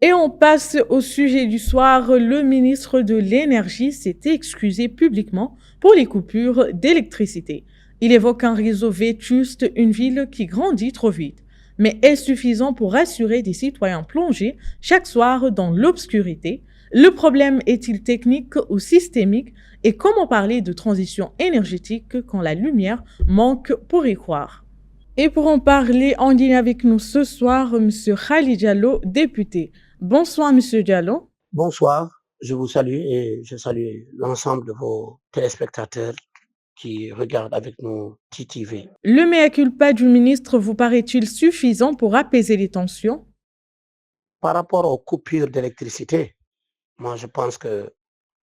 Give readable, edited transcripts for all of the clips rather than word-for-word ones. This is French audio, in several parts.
Et on passe au sujet du soir. Le ministre de l'Énergie s'est excusé publiquement pour les coupures d'électricité. Il évoque un réseau vétuste, une ville qui grandit trop vite. Mais est-ce suffisant pour rassurer des citoyens plongés chaque soir dans l'obscurité? Le problème est-il technique ou systémique? Et comment parler de transition énergétique quand la lumière manque pour y croire? Et pour en parler en ligne avec nous ce soir, M. Khalid Diallo, député. Bonsoir, Monsieur Diallo. Bonsoir, je vous salue et je salue l'ensemble de vos téléspectateurs qui regardent avec nous TTV. Le mea culpa du ministre vous paraît-il suffisant pour apaiser les tensions? Par rapport aux coupures d'électricité, moi je pense que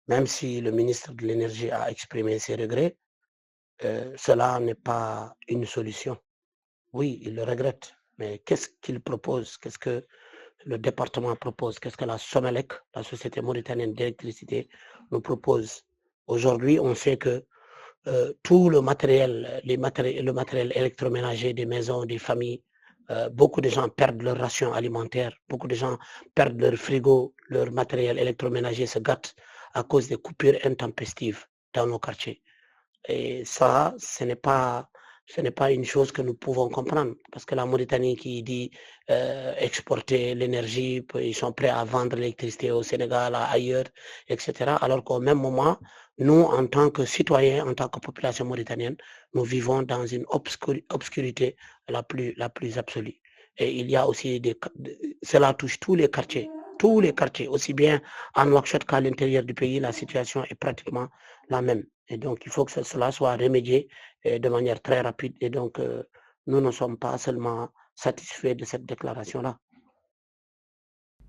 même si le ministre de l'Énergie a exprimé ses regrets, cela n'est pas une solution. Oui, il le regrette, mais qu'est-ce qu'il propose? Qu'est-ce que le département propose? Qu'est-ce que la Somelec, la Société mauritanienne d'électricité, nous propose? Aujourd'hui, on sait que tout le matériel, le matériel électroménager des maisons, des familles, beaucoup de gens perdent leur ration alimentaire, beaucoup de gens perdent leur frigo, leur matériel électroménager se gâte à cause des coupures intempestives dans nos quartiers. Et ça, ce n'est pas une chose que nous pouvons comprendre, parce que la Mauritanie qui dit exporter l'énergie, ils sont prêts à vendre l'électricité au Sénégal, ailleurs, etc. Alors qu'au même moment, nous, en tant que citoyens, en tant que population mauritanienne, nous vivons dans une obscurité la plus absolue. Et il y a aussi cela touche tous les quartiers, aussi bien en Nouakchott qu'à l'intérieur du pays, la situation est pratiquement la même. Et donc, il faut que cela soit remédié de manière très rapide. Et donc, nous ne sommes pas seulement satisfaits de cette déclaration-là.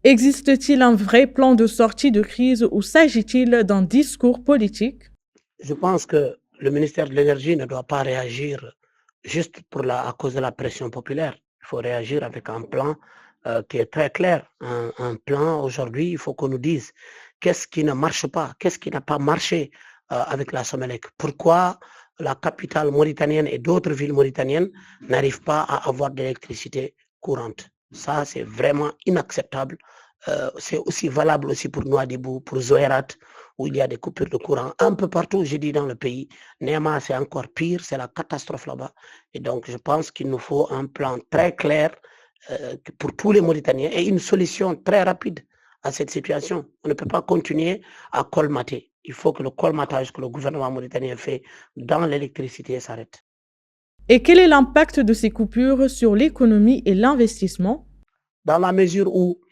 Existe-t-il un vrai plan de sortie de crise ou s'agit-il d'un discours politique? Je pense que le ministère de l'Énergie ne doit pas réagir juste à cause de la pression populaire. Il faut réagir avec un plan qui est très clair. Un plan, aujourd'hui, il faut qu'on nous dise qu'est-ce qui ne marche pas, qu'est-ce qui n'a pas marché avec la Somelec. Pourquoi la capitale mauritanienne et d'autres villes mauritaniennes n'arrivent pas à avoir de l'électricité courante. Ça, c'est vraiment inacceptable. C'est aussi valable aussi pour Nouadhibou, pour Zoérat, où il y a des coupures de courant un peu partout, j'ai dit, dans le pays. Néma, c'est encore pire, c'est la catastrophe là-bas. Et donc, je pense qu'il nous faut un plan très clair pour tous les Mauritaniens et une solution très rapide à cette situation. On ne peut pas continuer à colmater. Il faut que le colmatage que le gouvernement mauritanien fait dans l'électricité s'arrête. Et quel est l'impact de ces coupures sur l'économie et l'investissement? Dans la mesure où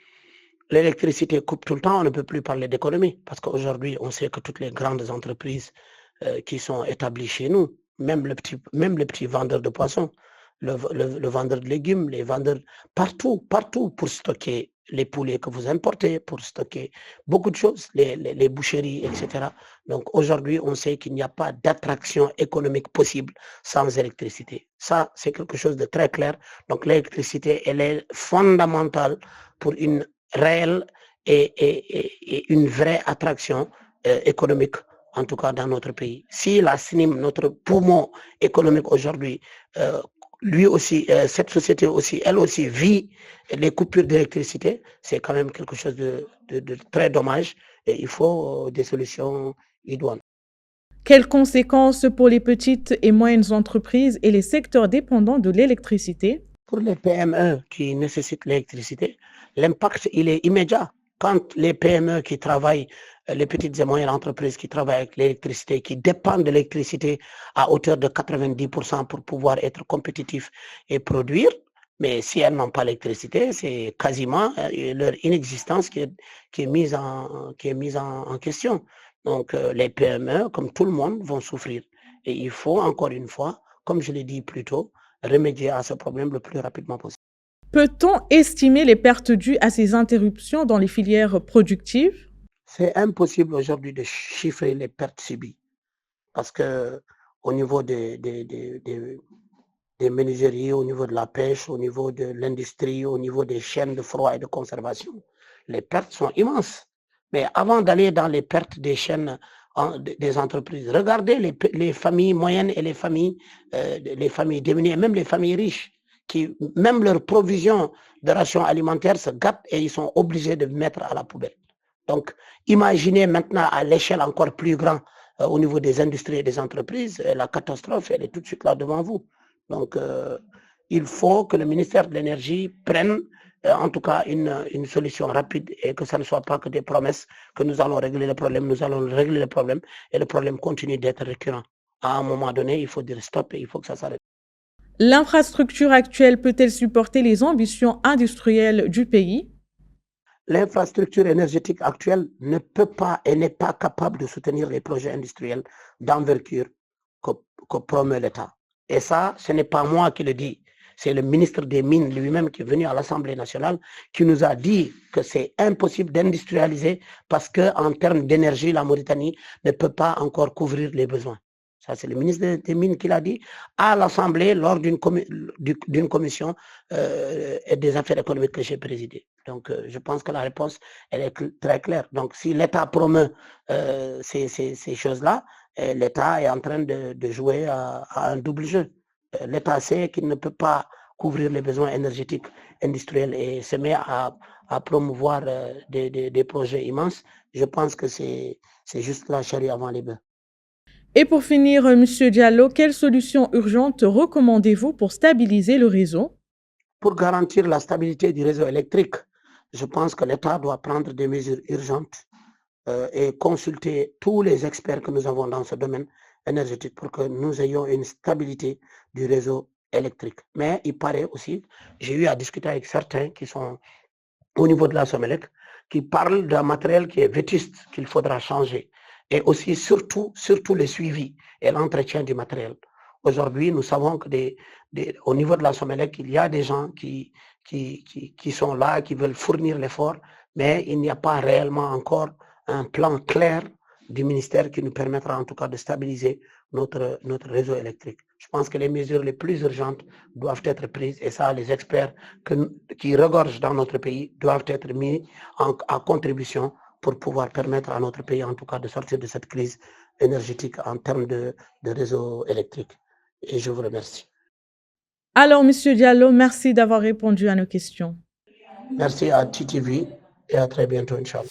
l'électricité coupe tout le temps, on ne peut plus parler d'économie. Parce qu'aujourd'hui, on sait que toutes les grandes entreprises qui sont établies chez nous, même les petits vendeurs de poissons, le vendeur de légumes, les vendeurs partout pour stocker les poulets que vous importez, pour stocker beaucoup de choses, les boucheries, etc. Donc aujourd'hui, on sait qu'il n'y a pas d'attraction économique possible sans électricité. Ça, c'est quelque chose de très clair. Donc l'électricité, elle est fondamentale pour une réelle et une vraie attraction économique, en tout cas dans notre pays. Si la SNIM, notre poumon économique aujourd'hui, lui aussi, cette société aussi, elle aussi vit les coupures d'électricité, c'est quand même quelque chose de très dommage et il faut des solutions idoines. Quelles conséquences pour les petites et moyennes entreprises et les secteurs dépendants de l'électricité? Pour les PME qui nécessitent l'électricité, l'impact, il est immédiat. Quand les PME qui travaillent, les petites et moyennes entreprises qui travaillent avec l'électricité, qui dépendent de l'électricité à hauteur de 90% pour pouvoir être compétitifs et produire, mais si elles n'ont pas l'électricité, c'est quasiment leur inexistence qui est mise en question. Donc les PME, comme tout le monde, vont souffrir. Et il faut encore une fois, comme je l'ai dit plus tôt, remédier à ce problème le plus rapidement possible. Peut-on estimer les pertes dues à ces interruptions dans les filières productives? C'est impossible aujourd'hui de chiffrer les pertes subies parce que au niveau des menuiseries, au niveau de la pêche, au niveau de l'industrie, au niveau des chaînes de froid et de conservation, les pertes sont immenses. Mais avant d'aller dans les pertes des chaînes des entreprises, regardez les familles moyennes et les familles démunies, et même les familles riches qui même leur provision de rations alimentaires se gâte et ils sont obligés de mettre à la poubelle. Donc, imaginez maintenant à l'échelle encore plus grande au niveau des industries et des entreprises, la catastrophe, elle est tout de suite là devant vous. Donc, il faut que le ministère de l'Énergie prenne en tout cas une solution rapide et que ça ne soit pas que des promesses que nous allons régler le problème, et le problème continue d'être récurrent. À un moment donné, il faut dire stop et il faut que ça s'arrête. L'infrastructure actuelle peut-elle supporter les ambitions industrielles du pays? L'infrastructure énergétique actuelle ne peut pas et n'est pas capable de soutenir les projets industriels d'envergure que promeut l'État. Et ça, ce n'est pas moi qui le dis. C'est le ministre des Mines lui-même qui est venu à l'Assemblée nationale qui nous a dit que c'est impossible d'industrialiser parce qu'en termes d'énergie, la Mauritanie ne peut pas encore couvrir les besoins. Ça, c'est le ministre des Mines qui l'a dit à l'Assemblée lors d'une commission et des affaires économiques que j'ai présidée. Donc, je pense que la réponse, elle est très claire. Donc, si l'État promeut ces choses-là, l'État est en train de jouer à un double jeu. L'État sait qu'il ne peut pas couvrir les besoins énergétiques industriels et se met à promouvoir des projets immenses. Je pense que c'est juste la charrue avant les bœufs. Et pour finir, Monsieur Diallo, quelles solutions urgentes recommandez-vous pour stabiliser le réseau? Pour garantir la stabilité du réseau électrique, je pense que l'État doit prendre des mesures urgentes et consulter tous les experts que nous avons dans ce domaine énergétique pour que nous ayons une stabilité du réseau électrique. Mais il paraît aussi, j'ai eu à discuter avec certains qui sont au niveau de la Somelec, qui parlent d'un matériel qui est vétuste, qu'il faudra changer. Et aussi, surtout le suivi et l'entretien du matériel. Aujourd'hui, nous savons que au niveau de la Somelec, il y a des gens qui sont là, qui veulent fournir l'effort, mais il n'y a pas réellement encore un plan clair du ministère qui nous permettra en tout cas de stabiliser notre réseau électrique. Je pense que les mesures les plus urgentes doivent être prises et ça, les experts qui regorgent dans notre pays doivent être mis à contribution pour pouvoir permettre à notre pays en tout cas de sortir de cette crise énergétique en termes de réseau électrique. Et je vous remercie. Alors, Monsieur Diallo, merci d'avoir répondu à nos questions. Merci à TTV et à très bientôt, Inch'Allah.